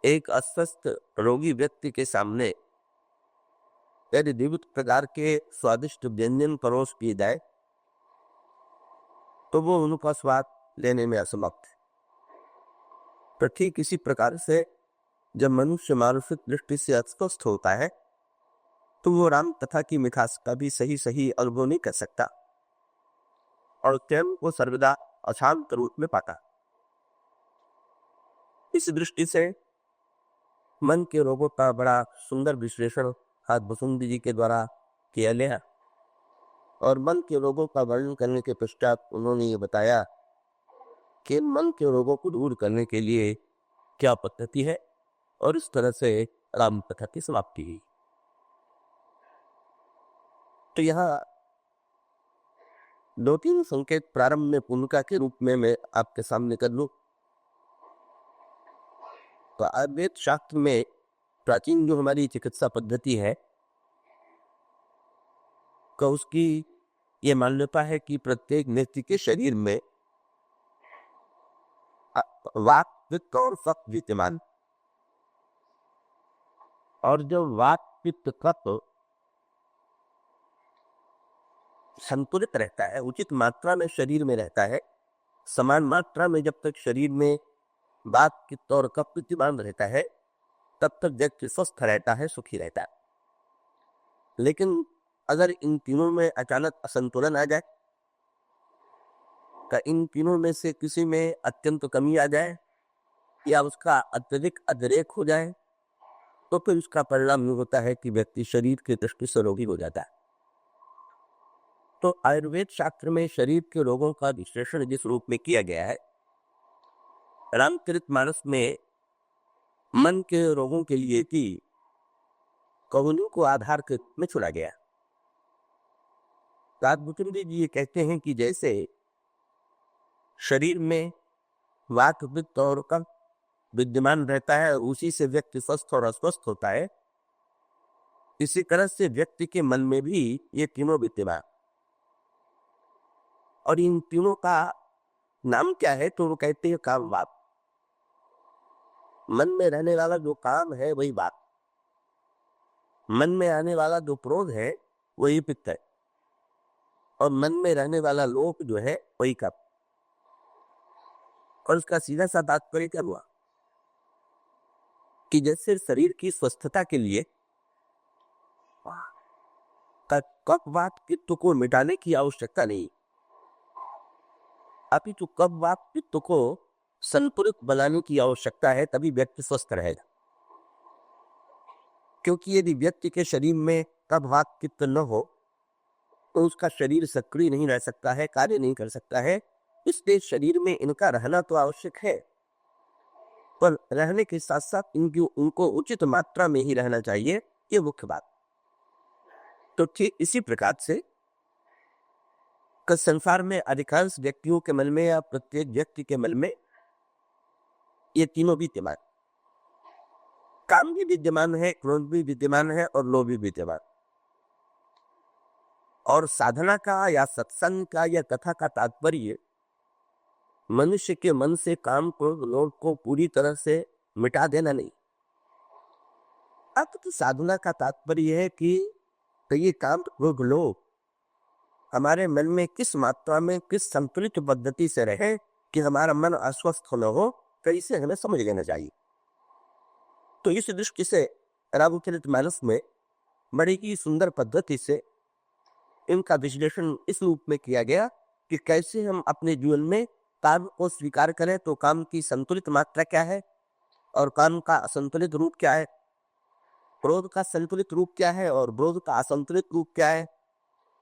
एक अस्वस्थ रोगी व्यक्ति के सामने यदि विविध प्रकार के स्वादिष्ट व्यंजन परोस किए जाए तो वो उनका स्वाद लेने में असमर्थ है। तो ठीक इसी प्रकार से जब मनुष्य मानसिक दृष्टि से अस्वस्थ होता है तो वो राम कथा की मिठास का भी सही सही अनुभव नहीं कर सकता और स्वयं को सर्वदा अशांत रूप में पाता। इस दृष्टि से मन के रोगों का बड़ा सुंदर विश्लेषण हाथ बसुंदी जी के द्वारा किया गया और मन के रोगों का वर्णन करने के पश्चात उन्होंने ये बताया कि मन के रोगों को दूर करने के लिए क्या पद्धति है और इस तरह से राम कथा की समाप्ति हुई। तो यहाँ दो तीन संकेत प्रारंभ में भूमिका के रूप में मैं आपके सामने कर लूं। तो आयुर्वेद शास्त्र में प्राचीन जो हमारी चिकित्सा पद्धति है का उसकी ये मान्यता है कि प्रत्येक व्यक्ति के शरीर में वात पित्त और कफ विद्यमान और जब वात पित्त कफ संतुलित रहता है, उचित मात्रा में शरीर में रहता है, समान मात्रा में जब तक शरीर में वात पित्त और कफ विद्यमान रहता है तब तक व्यक्ति स्वस्थ रहता है, सुखी रहता है। लेकिन अगर इन तीनों में अचानक असंतुलन आ जाए, का इन तीनों में से किसी में अत्यंत कमी आ जाए या उसका अत्यधिक अतिरेक हो जाए तो फिर उसका परिणाम ये होता है कि व्यक्ति शरीर की दृष्टि से रोगी हो जाता है। तो आयुर्वेद शास्त्र में शरीर के रोगों का विश्लेषण जिस रूप में किया गया है, रामचरितमानस में मन के रोगों के लिए की कवनों को आधार के रूप में चुना गया। राजभूषण जी ये कहते हैं कि जैसे शरीर में वात पित्त और कफ विद्यमान रहता है, उसी से व्यक्ति स्वस्थ और अस्वस्थ होता है, इसी तरह से व्यक्ति के मन में भी ये तीनों विद्यमान और इन तीनों का नाम क्या है तो वो कहते हैं काम वात। मन में रहने वाला जो काम है वही वात, मन में आने वाला जो क्रोध है वही पित्त है और मन में रहने वाला लोभ जो है वही कफ। और उसका सीधा सा तात्पर्य क्या हुआ कि जैसे शरीर की स्वस्थता के लिए कफ वात पित्त को मिटाने की आवश्यकता नहीं, अपितु कफ वात पित्त को संतुलित बनाने की आवश्यकता है, तभी व्यक्ति स्वस्थ रहेगा। क्योंकि यदि व्यक्ति के शरीर में कफ वात पित्त न हो तो उसका शरीर सक्रिय नहीं रह सकता है, कार्य नहीं कर सकता है। इसलिए शरीर में इनका रहना तो आवश्यक है, पर रहने के साथ साथ उनको उचित मात्रा में ही रहना चाहिए, ये मुख्य बात। तो ठीक इसी प्रकार से संसार में अधिकांश व्यक्तियों के मन में या प्रत्येक व्यक्ति के मन में ये तीनों विद्यमान, काम भी विद्यमान है, क्रोध भी विद्यमान है और लोभ भी विद्यमान। और साधना का या सत्संग का या कथा का तात्पर्य मनुष्य के मन से काम क्रोध लोभ को पूरी तरह से मिटा देना नहीं। अब तो साधना का तात्पर्य है कि ये काम क्रोध लोभ हमारे मन में किस मात्रा में किस संतुलित पद्धति से रहे कि हमारा मन अस्वस्थ न हो, तो इसे हमें समझ लेना चाहिए। तो इस दृष्टि से रामचरितमानस में बड़ी ही सुंदर पद्धति से इनका विश्लेषण इस रूप में किया गया कि कैसे हम अपने जीवन में काम को स्वीकार करें तो काम की संतुलित मात्रा क्या है और काम का असंतुलित रूप क्या है, क्रोध का संतुलित रूप क्या है और क्रोध का असंतुलित रूप क्या है,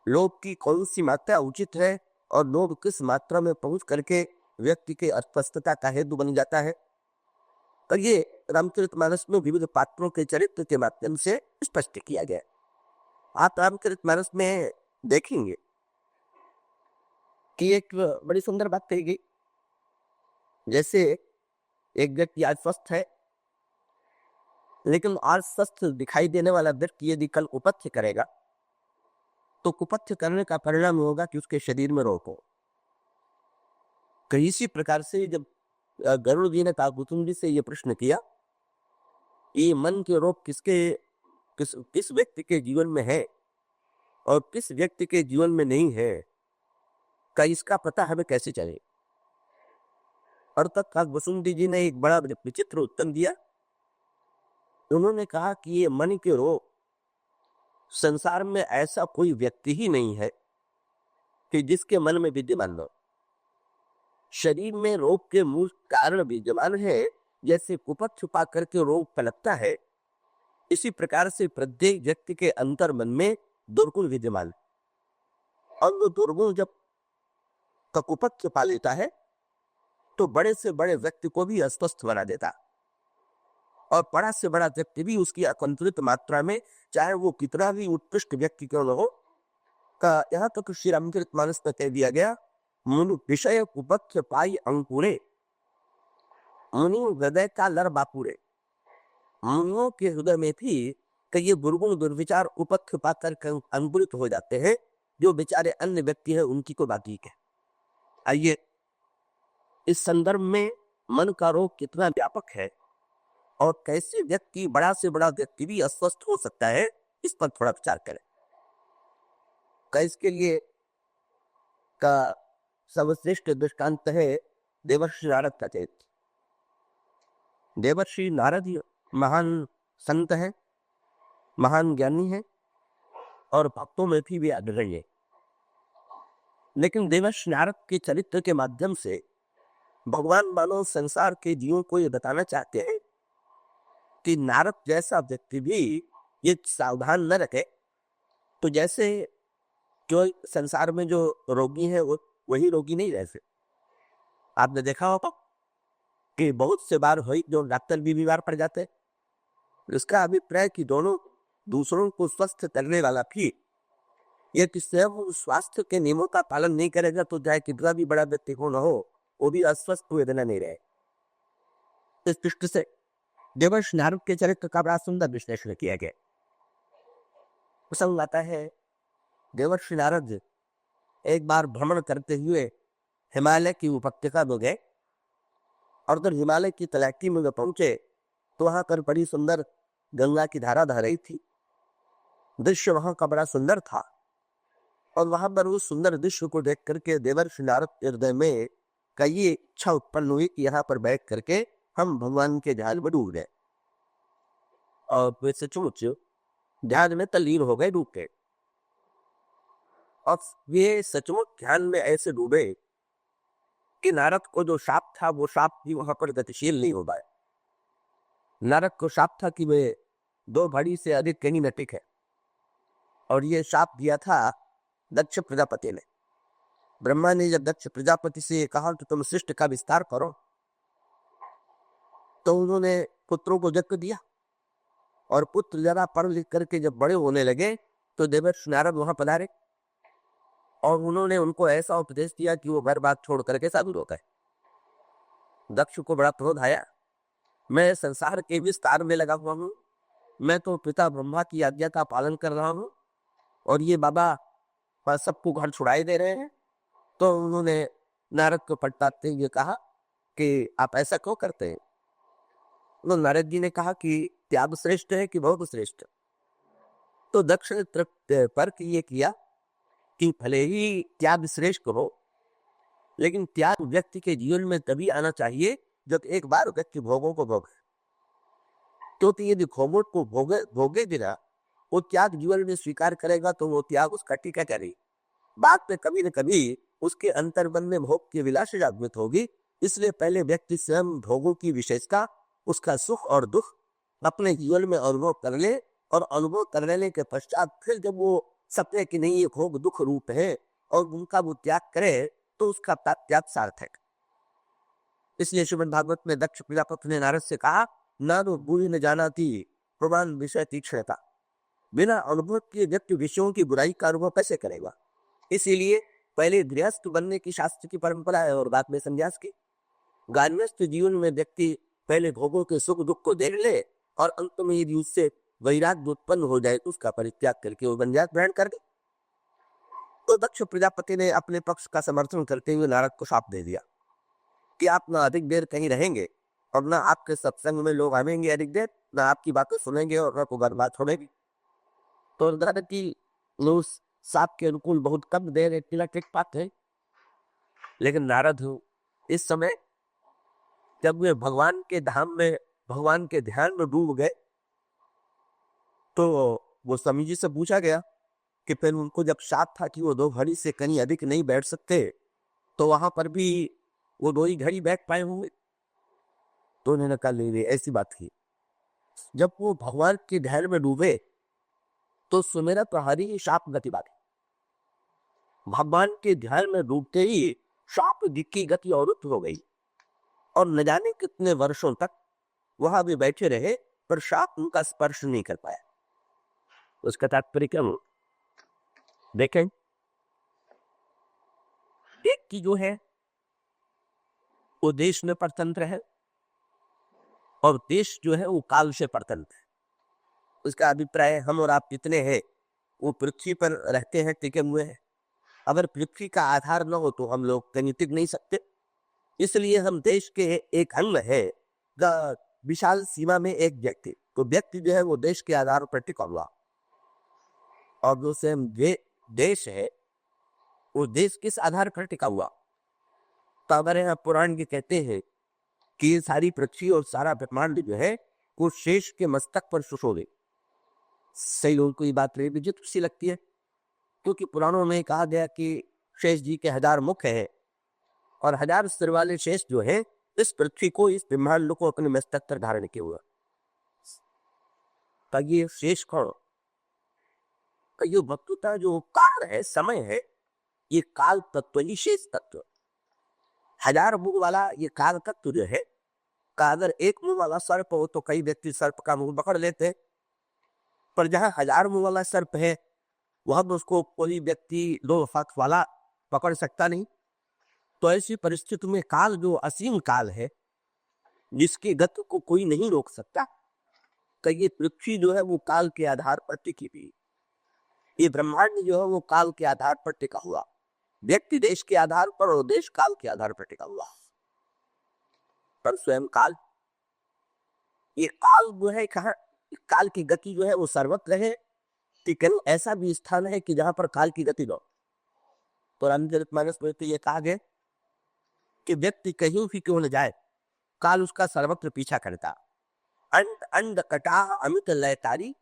लोभ की कौन सी मात्रा उचित है और लोभ किस मात्रा में पहुंच करके व्यक्ति के अस्वस्थता का हेतु बन जाता है। तो ये रामचरितमानस में विविध पात्रों के चरित्र के माध्यम से स्पष्ट किया गया। आप रामचरितमानस में देखेंगे कि एक बड़ी सुंदर बात कही गई। जैसे एक व्यक्ति आज स्वस्थ है, लेकिन आज स्वस्थ दिखाई देने वाला व्यक्ति यदि कल कुपथ्य करेगा तो कुपथ्य करने का परिणाम होगा कि उसके शरीर में रोग हो। कई इसी प्रकार से जब गरुड़ जी ने काकुतुंड जी से यह प्रश्न किया ये मन के रोग किस व्यक्ति के जीवन में है और किस व्यक्ति के जीवन में नहीं है, का इसका पता हमें कैसे चले। और तब काक बसुंती जी ने एक बड़ा विचित्र उत्तर दिया। उन्होंने कहा कि ये मन के रोग, संसार में ऐसा कोई व्यक्ति ही नहीं है कि जिसके मन में विद्यमान हो। शरीर में रोग के मूल कारण विद्यमान है। जैसे कुपथ छुपा करके रोग फैलता है, इसी प्रकार से प्रत्येक व्यक्ति के अंतर मन में दुर्गुण विद्यमान, और वो दुर्गुण जब कुपथ छुपा लेता है तो बड़े से बड़े व्यक्ति को भी अस्वस्थ बना देता, और बड़ा से बड़ा व्यक्ति भी उसकी असंतुलित मात्रा में, चाहे वो कितना भी उत्कृष्ट व्यक्ति क्यों न हो, का यहाँ तक श्री रामचरितमानस में कह दिया गया, मुनि विषय कुपथ पाई अंकुरे, मुनि हृदय का लर बापुरे। मुनियों के हृदय में भी कई दुर्गुण दुर्विचार उपथ पाकर अंकुरित हो जाते हैं, जो बेचारे अन्य व्यक्ति हैं उनकी को बाकी है। आइए इस संदर्भ में मन का रोग कितना व्यापक है और कैसे व्यक्ति, बड़ा से बड़ा व्यक्ति भी अस्वस्थ हो सकता है, इस पर थोड़ा विचार करें। इसके लिए का सर्वश्रेष्ठ दृष्टांत है देवर्षि नारद का चरित्र। देवर्षि नारद महान संत है, महान ज्ञानी है और भक्तों में भी वे अग्रणी है। लेकिन देवर्षि नारद के चरित्र के माध्यम से भगवान मानव संसार के जीवों को ये बताना चाहते हैं कि नारद जैसा व्यक्ति भी ये सावधान न रखे तो जैसे जो संसार में जो रोगी है वो वही रोगी नहीं रह सकते। आपने देखा होगा कि बहुत से बार हुई जो डॉक्टर भी बीमार पड़ जाते हैं, इसका अभिप्राय कि दोनों दूसरों को स्वस्थ करने वाला भी ये किससे वो स्वास्थ्य के नियमों का पालन नहीं करेगा तो चाहे कितना भी बड़ा व्यक्ति हो न हो, वो भी अस्वस्थ हुए देना नहीं रहे। इस दृष्टि से देवर्षि नारद के चरित्र का बड़ा सुंदर विश्लेषण किया गया। प्रसंग आता है, देवर्षि नारद एक बार भ्रमण करते हुए हिमालय की उपत्यका में गए और उधर हिमालय की तलहटी में पहुंचे तो वहां पर बड़ी सुंदर गंगा की धारा बह रही थी। दृश्य वहां का बड़ा सुंदर था और वहां पर उस सुंदर दृश्य को देख करके देवर्षि नारद के हृदय में कई इच्छा उत्पन्न हुई कि यहाँ पर बैठ करके हम भगवान के ध्यान में डूब गए, और वे सचमुच ध्यान में तल्लीन हो गए, डूब गए। और वे सचमुच ध्यान में ऐसे डूबे कि नारद को जो शाप था वो शाप भी वहां पर गतिशील नहीं हो पाए। नारद को शाप था कि वे 2 घड़ी से अधिक कहीं न टिके, और ये शाप दिया था दक्ष प्रजापति ने। ब्रह्मा ने जब दक्ष प्रजापति से कहा कि तुम सृष्टि का विस्तार करो, तो उन्होंने पुत्रों को जन्म दिया, और पुत्र जरा पढ़ लिख करके जब बड़े होने लगे तो देवर्षि नारद वहां पधारे और उन्होंने उनको ऐसा उपदेश दिया कि वो घर बात छोड़ करके साधु हो गए। दक्ष को बड़ा क्रोध आया, मैं संसार के विस्तार में लगा हुआ हूँ, मैं तो पिता ब्रह्मा की आज्ञा का पालन कर रहा हूँ और ये बाबा सबको घर छुड़ाए दे रहे हैं। तो उन्होंने नारद को पटकाते हुए कहा कि आप ऐसा क्यों करते हैं। तो नारद जी ने कहा कि त्याग श्रेष्ठ है कि बहुत श्रेष्ठ। तो दक्ष ने तर्क ये किया कि भले ही त्याग श्रेष्ठ हो, लेकिन त्याग व्यक्ति के जीवन में तभी आना चाहिए जब एक बार व्यक्ति भोगों को भोगे, क्योंकि यदि भोगों को भोगे बिना वो त्याग जीवन में स्वीकार करेगा तो वो त्याग उसका टीका करेगी। बाद में कभी न कभी उसके अंतर्मन में भोग की विलास जागृत होगी। इसलिए पहले व्यक्ति स्वयं भोगों की विशेषता, उसका सुख और दुख अपने जीवन में अनुभव कर ले, और अनुभव कर लेने के पश्चात फिर जब वो सत्य कि नहीं ये भोग दुख रूप है और उनका वो त्याग करे तो उसका त्याग सार्थक। इसलिए श्रीमद् भागवत में दक्ष प्रजापति ने नारद से कहा, नानो बुरी न जानाती प्रमाण विषय तीक्ष्णता। बिना अनुभव के व्यक्ति विषयों की बुराई का अनुभव कैसे करेगा। इसीलिए पहले गृहस्थ बनने की शास्त्र की परंपरा है और बाद में संन्यास की। गार्हस्थ जीवन में व्यक्ति पहले भोगों के सुख दुख को देख ले और अंत में यदि उससे वैराग्य उत्पन्न हो जाए तो उसका परित्याग करके वो संन्यास ग्रहण कर दे। तो दक्ष प्रजापति ने अपने पक्ष का समर्थन करते हुए नारद को शाप दे दिया कि आप ना अधिक देर कहीं रहेंगे और ना आपके सत्संग में लोग आवेंगे अधिक देर, ना आपकी बातें सुनेंगे और ना को बात होगी। तो दादा की लोग साप के अनुकूल बहुत कम देर एक टिला टिक पाते। लेकिन नारद हूँ इस समय जब वे भगवान के धाम में भगवान के ध्यान में डूब गए, तो वो स्वामी जी से पूछा गया कि फिर उनको जब शाप था कि वो 2 घड़ी से कहीं अधिक नहीं बैठ सकते, तो वहां पर भी वो 2 ही घड़ी बैठ पाए होंगे। तो उन्होंने कहा नहीं ऐसी बात थी। जब वो भगवान के ध्यान में डूबे तो सुमेरा प्रहरी शाप गति बात। भगवान के ध्यान में डूबते ही शाप की गति अवरुद्ध हो गई और न जाने कितने वर्षों तक वहां भी बैठे रहे, पर शाप उनका स्पर्श नहीं कर पाया। उसका तात्पर्य क्या हो? देखें, एक की जो है वो देश में परतंत्र है और देश जो है वो काल से परतंत्र है। उसका अभिप्राय हम और आप जितने हैं वो पृथ्वी पर रहते हैं, टिके हुए हैं। अगर पृथ्वी का आधार न हो तो हम लोग कहीं टिक नहीं सकते। इसलिए हम देश के एक अंग है। विशाल सीमा में एक व्यक्ति, तो व्यक्ति जो है वो देश के आधार पर टिका हुआ, और जो से देश है वो देश किस आधार पर टिका हुआ? तो हमारे यहाँ पुराण के कहते हैं कि ये सारी पृथ्वी और सारा ब्रह्मांड जो है वो शेष के मस्तक पर सुशोभित। सही लोगों को ये बात विचित्र सी लगती है, क्योंकि पुराणों में कहा गया कि शेष जी के 1000 मुख है और 1000 सिर वाले शेष जो है इस पृथ्वी को, इस ब्रह्मांड को अपने मस्तक पर धारण किए हुआ। तो ये शेष कौन? ये वस्तुतः जो काल है, समय है, ये काल तत्व ही शेष तत्व। 1000 मुंह वाला ये काल तत्व जो है का अगर एक मुंह वाला सर्प हो तो कई व्यक्ति सर्प का मुंह पकड़ लेते हैं, पर जहां 1000 मुंह वाला सर्प है वहां तो उसको कोई व्यक्ति 2 हाथ वाला पकड़ सकता नहीं। तो ऐसी परिस्थिति में काल जो असीम काल है, जिसकी गति को कोई नहीं रोक सकता, तो ये पृथ्वी जो है वो काल के आधार पर टिकी हुई, ये ब्रह्मांड जो है वो काल के आधार पर टिका हुआ, व्यक्ति देश के आधार पर और देश काल के आधार पर टिका हुआ। पर स्वयं काल, ये काल जो है कहाँ? काल की गति जो है वो सर्वत्र है, लेकिन ऐसा भी स्थान है कि जहां पर काल की गति न। तो रामचरितमानस में तो ये कहा गया कि व्यक्ति कहीं भी क्यों न जाए, काल उसका सर्वत्र पीछा करता। अंड अंड कटा अमित लय तारी,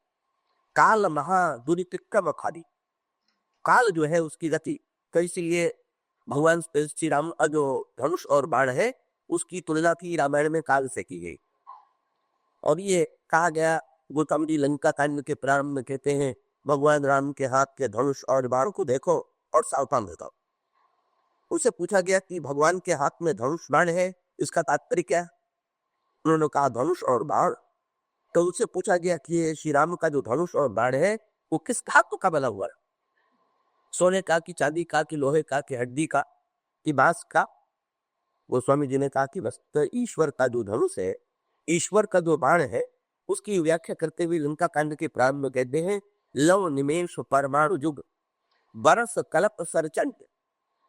काल महा दुरितिक्रम खारी। काल जो है उसकी गति कैसी? ये भगवान श्री राम जो धनुष और बाण है उसकी तुलना भी रामायण में काल से की गई। और ये कहा गया गौतम जी लंका कांड के प्रारंभ में कहते हैं भगवान राम के हाथ के धनुष और बाण को देखो और सावधान हो जाओ। उसे पूछा गया कि भगवान के हाथ में धनुष बाण है, इसका तात्पर्य क्या है? उन्होंने कहा धनुष और बाण। तो उससे पूछा गया कि श्री राम का जो धनुष और बाण है वो किस धातु का बना हुआ है? सोने का, कि चांदी का, कि लोहे का, कि हड्डी का, कि बांस का? वो स्वामी जी ने कहा कि बस तो ईश्वर का जो धनुष है, ईश्वर का जो बाण है, उसकी व्याख्या करते हुए लंका कांड के प्रारंभ में कहते हैं लव निमेश परमाणु युग, बरस कल्प सरचंड,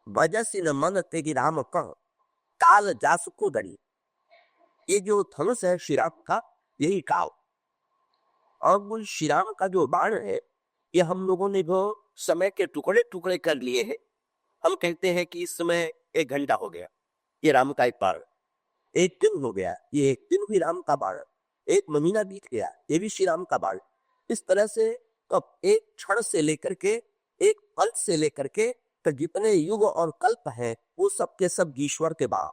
बजसी न मन तेगी राम कह, काल जासुको दड़ी। ये जो धनुष है श्री राम का, यही काल। और वो श्री राम का जो बाण है ये हम लोगों ने जो समय के टुकड़े टुकड़े कर लिए हैं। हम कहते हैं कि इस समय 1 घंटा हो गया, ये राम का एक बाण। 1 दिन हो गया, ये 1 दिन भी राम का बाण। 1 महीना बीत गया, ये भी श्री राम का बाण। इस तरह से तो 1 क्षण से लेकर के 1 पल से लेकर के तो जितने युग और कल्प है वो सब के सब ईश्वर के बाण।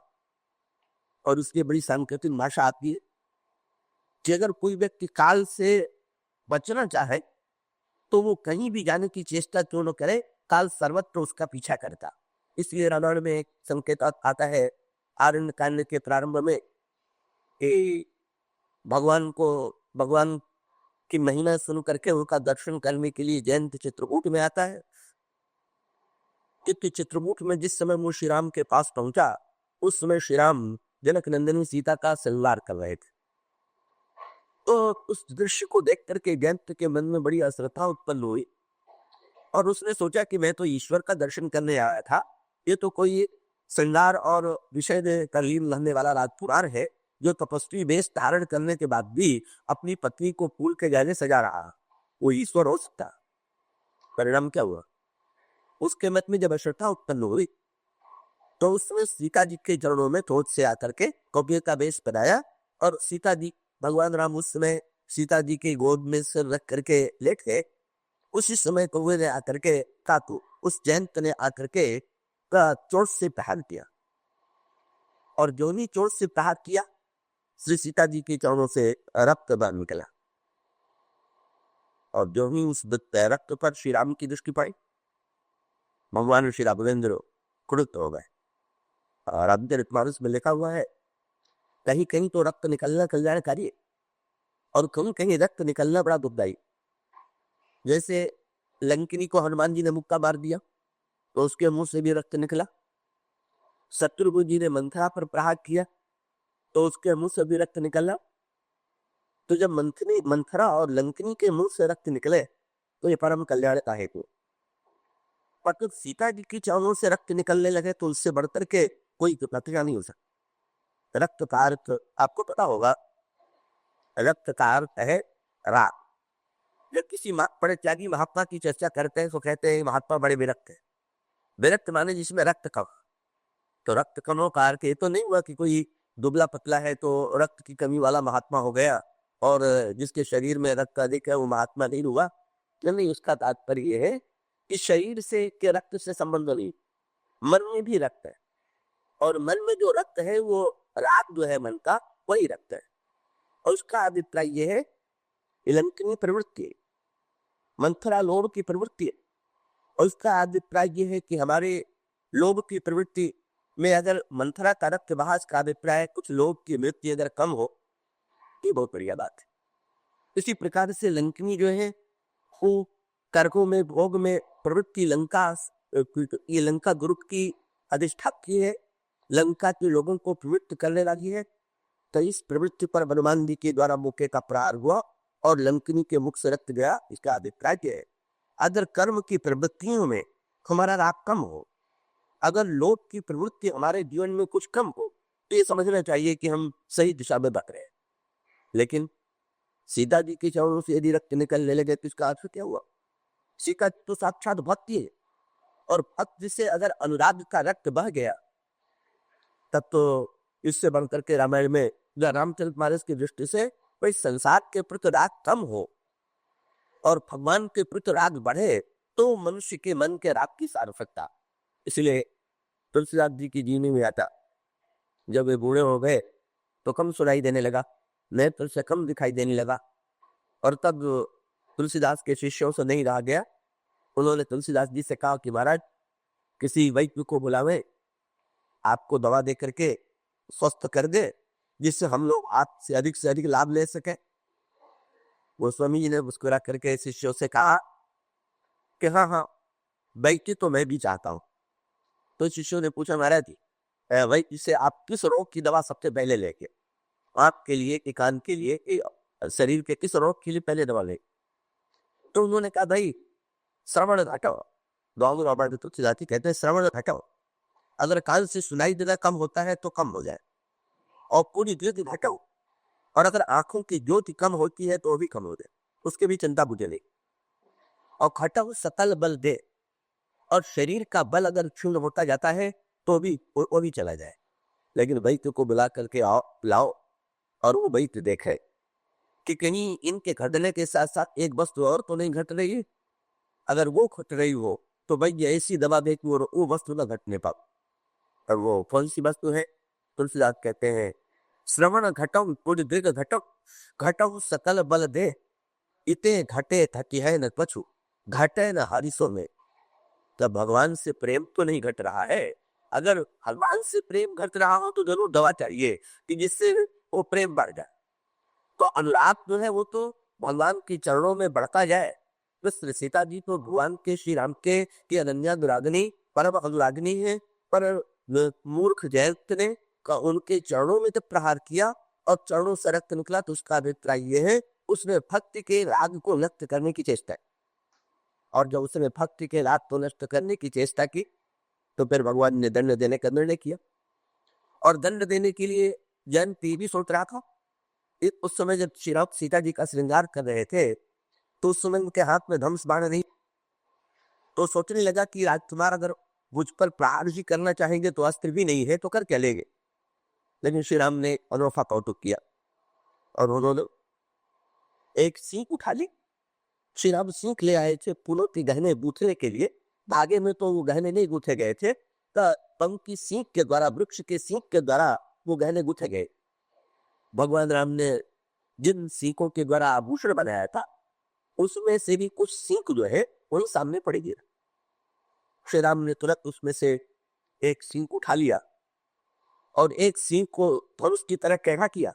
और उसकी बड़ी सांकेतिक भाषा आती है कि अगर कोई व्यक्ति काल से बचना चाहे तो वो कहीं भी जाने की चेष्टा क्यों न करे, काल सर्वत्र उसका पीछा करता। इसलिए रामायण में एक संकेत आता है आरण्य कांड के प्रारंभ में कि भगवान की महिमा सुन करके उनका दर्शन करने के लिए जयंत चित्रकूट में आता है। चित्रकूट में जिस समय वो श्री राम के पास पहुंचा, उस समय श्री राम जनक नंदिनी सीता का श्रृंगार कर रहे थे। तो उस दृश्य को देख करके जयंत के मन में बड़ी अश्रद्धा उत्पन्न हुई और उसने सोचा कि मैं तो ईश्वर का दर्शन करने आया था, ये तो कोई श्रृंगार और विषय का लीन रहने वाला राजकुमार है जो तपस्वी वेश धारण करने के बाद भी अपनी पत्नी को फूल के गहने सजा रहा, वो ईश्वर हो सकता? परिणाम क्या हुआ? उसके मत में जब अश्रद्धा उत्पन्न हुई तो उसने सीता जी के चरणों में क्रोध से आकर के कौवे का वेश बनाया और सीता जी, भगवान राम उस समय सीता जी के गोद में सिर रख करके लेट गए। उसी समय कौवे ने आकर के काकू उस जयंत ने आकर के चोट से प्रहार किया और जो ही चोट से प्रहार किया श्री सीता जी के चरणों से रक्त बाहर निकला और जो ही उस रक्त पर श्री राम की दृष्टि पड़ी, भगवान श्री राघवेंद्र क्रुद्ध हो गए। रामचरितमानस में लिखा हुआ है, कहीं कहीं तो रक्त निकलना कल्याणकारी है और कहीं कहीं रक्त निकलना बड़ा दुखदायी। जैसे लंकिनी को हनुमान जी ने मुक्का मार दिया तो उसके मुंह से भी रक्त निकला। शत्रुघ्न जी ने मंथरा पर प्रहार किया तो उसके मुंह से भी रक्त निकला। तो जब मंथरा और लंकिनी के मुंह से रक्त निकले तो ये परम कल्याण का हेतु। पर जब सीता जी की चरणों से रक्त निकलने लगे तो उससे बढ़कर के कोई प्रतिक्रिया नहीं हो सकती। रक्त का अर्थ आपको पता होगा, रक्त का अर्थ है राग। जब किसी परित्यागी महात्मा की चर्चा करते हैं तो कहते हैं महात्मा बड़े विरक्त है। विरक्त माने जिसमें रक्त कम। तो रक्त कमों का अर्थ ये तो नहीं हुआ कि कोई दुबला पतला है तो रक्त की कमी वाला महात्मा हो गया और जिसके शरीर में रक्त अधिक है वो महात्मा नहीं हुआ। नहीं, उसका तात्पर्य ये है कि शरीर से के रक्त से संबंध नहीं, मन में भी रक्त है और मन में जो रक्त है वो राग जो है मन का वही रक्त है। और उसका अभिप्राय ये है लंकिनी प्रवृत्ति, मंथरा लोभ की प्रवृत्ति है। और उसका अभिप्राय ये है कि हमारे लोभ की प्रवृत्ति में अगर मंथरा का रक्त बहास का अभिप्राय कुछ लोभ की वृत्ति अगर कम हो, ये बहुत बढ़िया बात है। इसी प्रकार से लंकिनी जो है वो कर्कों में भोग में प्रवृत्ति ये लंका गुरु की अधिष्ठात्री है, लंका के लोगों को प्रवृत्त करने लगी है। तो इस प्रवृत्ति पर हनुमान जी के द्वारा मुक्के का प्रहार हुआ और लंकिनी के मुख से रक्त गया। इसका अभिप्राय क्या है? अगर कर्म की प्रवृत्तियों में हमारा राग कम हो, अगर लोभ की प्रवृत्ति हमारे जीवन में कुछ कम हो, तो ये समझना चाहिए कि हम सही दिशा में बक रहे हैं। लेकिन सीता जी के चरणों से यदि रक्त निकलने लगे तो इसका अर्थ क्या हुआ? सीता तो साक्षात भक्ति है और भक्त से अगर अनुराग का रक्त बह गया तब तो इससे बढ़कर के रामायण में रामचरितमानस की दृष्टि से कोई संसार के प्रति राग कम हो और भगवान के प्रति राग बढ़े तो मनुष्य के मन के राग की सार्थकता। इसलिए तुलसीदास जी की जीवनी में आता, जब वे बूढ़े हो गए तो कम सुनाई देने लगा, नेत्र से कम दिखाई देने लगा और तब तुलसीदास के शिष्यों से नहीं रहा गया। उन्होंने तुलसीदास जी से कहा कि महाराज किसी वैद्य को बुलावे, आपको दवा दे करके स्वस्थ कर दे जिससे हम लोग आपसे अधिक लाभ ले सके। गोस्वामी जी ने मुस्कुरा करके शिष्यों से कहा कि हाँ वैद्य तो मैं भी चाहता हूँ। तो शिष्यों ने पूछा महाराज जी वैद्य से आप किस रोग की दवा सबसे पहले लेंगे? आपके लिए कि कान के लिए कि शरीर के किस रोग के लिए पहले दवा ले? तो उन्होंने कहा भाई श्रवण घटाओ। तुलसीदास जी कहते हैं श्रवण घटाओ, अगर कान से सुनाई देना कम होता है तो कम हो जाए और पूरी दृष्टि घटाओ, और अगर आंखों की ज्योति कम होती है तो भी कम हो जाए, उसके भी चिंता बुझे नहीं। और घटाओ सकल बल दे, और शरीर का बल अगर क्षीण होता जाता है तो भी वो भी चला जाए। लेकिन वैद्य को बुला करके लाओ और वो वैद्य देखे कि कहीं इनके घटने के साथ साथ एक वस्तु और तो नहीं घट रही है। अगर वो घट रही हो तो वैद्य ऐसी दवा दे कि वो वस्तु न घटने पाओ। और वो कौन सी वस्तु है? तुलसीदास कहते हैं श्रवण घटम पूरी दीर्घ घटम सकल बल दे, इते घटे थकी है न पछु, घटे न हरिसो में। तब भगवान से प्रेम तो नहीं घट रहा है। अगर भगवान से प्रेम घट रहा हो तो जरूर दवा चाहिए कि जिससे वो प्रेम बढ़ जाए। तो अनुराग जो है वो तो भगवान के चरणों में बढ़ता जाए। तो श्री सीता जी तो भगवान के श्री राम के अनन्या दुरागनी परम अनुरागनी है। पर मूर्ख जयंत ने उनके चरणों में जब प्रहार किया और चरणों से रक्त निकला तो उसका अभिप्राय ये है उसने भक्ति के राग को नष्ट करने की चेष्टा की। और जब उसने भक्ति के राग को नष्ट करने की चेष्टा की तो फिर भगवान ने दंड देने का निर्णय किया। और दंड देने के लिए जयंत ये भी सोच रहा था। उस समय जब श्री राम सीता जी का श्रृंगार कर रहे थे, तो उस समय उनके हाथ में धनुष बाण नहीं, तो सोचने लगा कि राजकुमार अगर मुझ पर प्रहार ही करना चाहेंगे तो अस्त्र भी नहीं है तो कर क्या लेंगे। लेकिन श्री राम ने अनोखा कौतुक किया और उन्होंने एक सीख उठा ली। श्री राम सीख ले आए थे फूलों के गहने गूंथने के लिए। धागे में तो वो गहने नहीं गूंथे गए थे, पंख की सीख के द्वारा, वृक्ष के सीख के द्वारा वो गहने गूंथे गए। भगवान राम ने जिन सीखों के द्वारा आभूषण बनाया था, उसमें से भी कुछ सीख जो है वही सामने पड़ेगी। श्री राम ने तुरंत उसमें से एक सीख उठा लिया और एक सीख को धनुष की तरह टेढ़ा किया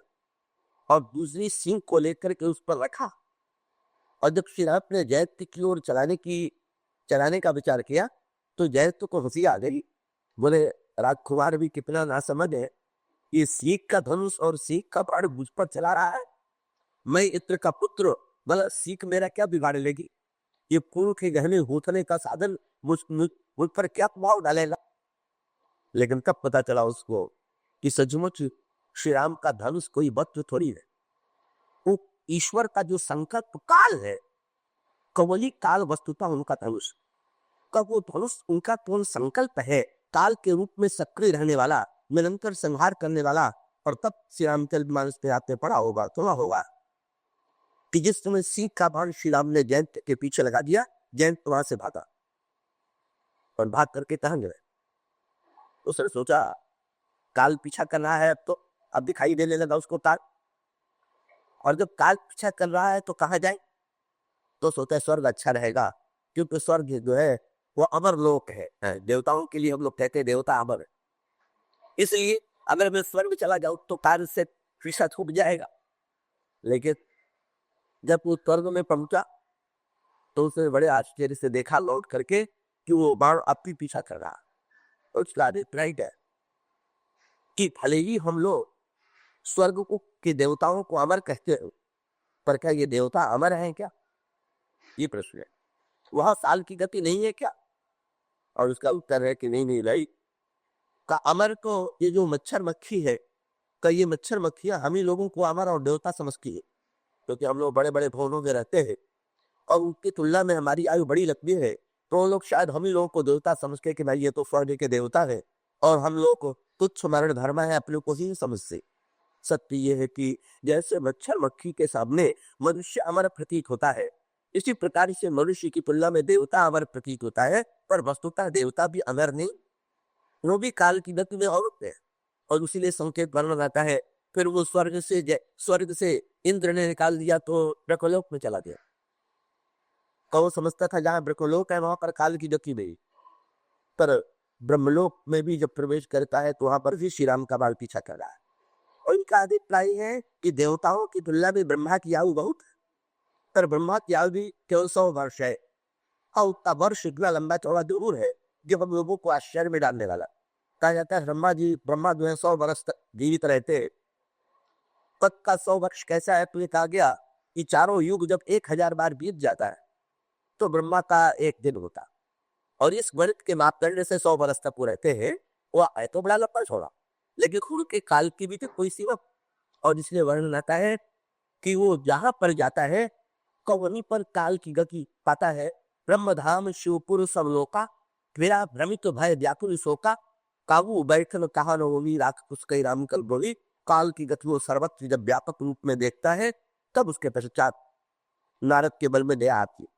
और दूसरी सीख को लेकर के उस पर रखा। और जब श्री राम ने जयंत की ओर चलाने का विचार किया तो जयंत को हंसी आ गई। बोले, राजकुमार भी कितना नासमझ है, ये सीख का धनुष और सीख का बाण मुझ पर चला रहा है। मैं इंद्र का पुत्र, भला सीख मेरा क्या बिगाड़ लेगी? ये फूल के गहने गूंथने का साधन मुझ पर क्या प्रभाव डालेगा? लेकिन कब पता चला उसको कि सचमुच श्री राम का धनुष कोई वस्त्र थोड़ी है, वो ईश्वर का जो संकल्प काल है, कवली काल वस्तुतः उनका धनुष। कब वो धनुष उनका कौन संकल्प है, काल के रूप में सक्रिय रहने वाला, निरंतर संहार करने वाला। और तब श्री रामचरितमानस पे आपने पढ़ा होगा, सुना होगा कि जिस समय सीख का बाण श्री राम ने जयंत के पीछे लगा दिया, जयंत वहां से भागा और भाग करके कहां गए? उसने सोचा काल पीछा कर रहा है, अब दिखाई देने लगा उसको काल। और जब काल पीछा कर रहा है तो कहां जाए? तो सोचा है स्वर्ग अच्छा रहेगा, क्योंकि स्वर्ग जो है वो अमर लोक है। देवताओं के लिए हम लोग कहते हैं देवता अमर है, इसलिए अगर मैं स्वर्ग चला जाऊं तो काल से पीछा छूट जाएगा। लेकिन जब वो स्वर्ग में पहुंचा तो उसने बड़े आश्चर्य से देखा लौट करके कि वो बाण अब भी पीछा कर रहा। तो उसका राइट है कि भले ही हम लोग स्वर्ग को के देवताओं को अमर कहते हैं, पर क्या ये देवता अमर हैं क्या? ये प्रश्न है। वहां साल की गति नहीं है क्या? और उसका उत्तर है कि नहीं भाई, का अमर को ये जो मच्छर मक्खी है, का ये मच्छर मक्खियां हम ही लोगों को अमर और देवता समझती है, क्योंकि हम लोग बड़े बड़े भवनों में रहते हैं और उनकी तुलना में हमारी आयु बड़ी लगती है, तो वो लोग शायद हम ही लोगों को देवता समझ के कि भाई ये तो स्वर्ग के देवता है, और हम लोग को तुच्छ मरण धर्म है, अपने को ही समझते। सत्य ये है कि जैसे मच्छर मक्खी के सामने मनुष्य अमर प्रतीत होता है, इसी प्रकार से मनुष्य की तुलना में देवता अमर प्रतीत होता है, पर वस्तुतः देवता भी अमर नहीं, वो भी काल की गति में होते हैं। और उसीलिए संकेत वर्णन आता है, फिर वो स्वर्ग से इंद्र ने निकाल दिया तो ब्रह्मलोक में चला गया। कौन समझता था जहां ब्रह्मलोक है वहां पर काल की गति नहीं, पर ब्रह्मलोक में भी जब प्रवेश करता है तो वहां पर भी श्री राम का बाल पीछा कर रहा है। और इनका अभिप्राय है कि देवताओं की तुलना में ब्रह्मा की आयु बहुत, पर ब्रह्मा की आयु भी केवल 100 वर्ष है, और उतना वर्ष इतना लंबा चौड़ा जरूर है जो हम लोगों को आश्चर्य में डालने वाला। कहा जाता है ब्रह्मा जो है 100 वर्ष तक जीवित रहते। पक्का 100 वर्ष कैसा है? तो ये कहा गया कि चारों युग जब 1000 बार बीत जाता है तो ब्रह्मा का एक दिन होता, और इस गणित के मापदंड से 100 वर्ष तक वो रहते हैं। वो है तो बड़ा लंबा छोड़ा, लेकिन खुद के काल की भी तो कोई सीमा। और इसलिए वर्णन आता है कि वो जहां पर जाता है वहीं पर काल की गति पाता है। ब्रह्मधाम शिवपुर सब लोका, मेरा भ्रमित भय व्याकुल शोका, काबू बैठन कहा नोवी राख उसके राम कल बोली। काल की गति वो सर्वत्र जब व्यापक रूप में देखता है, तब उसके पश्चात नारद के बल में दया आती है।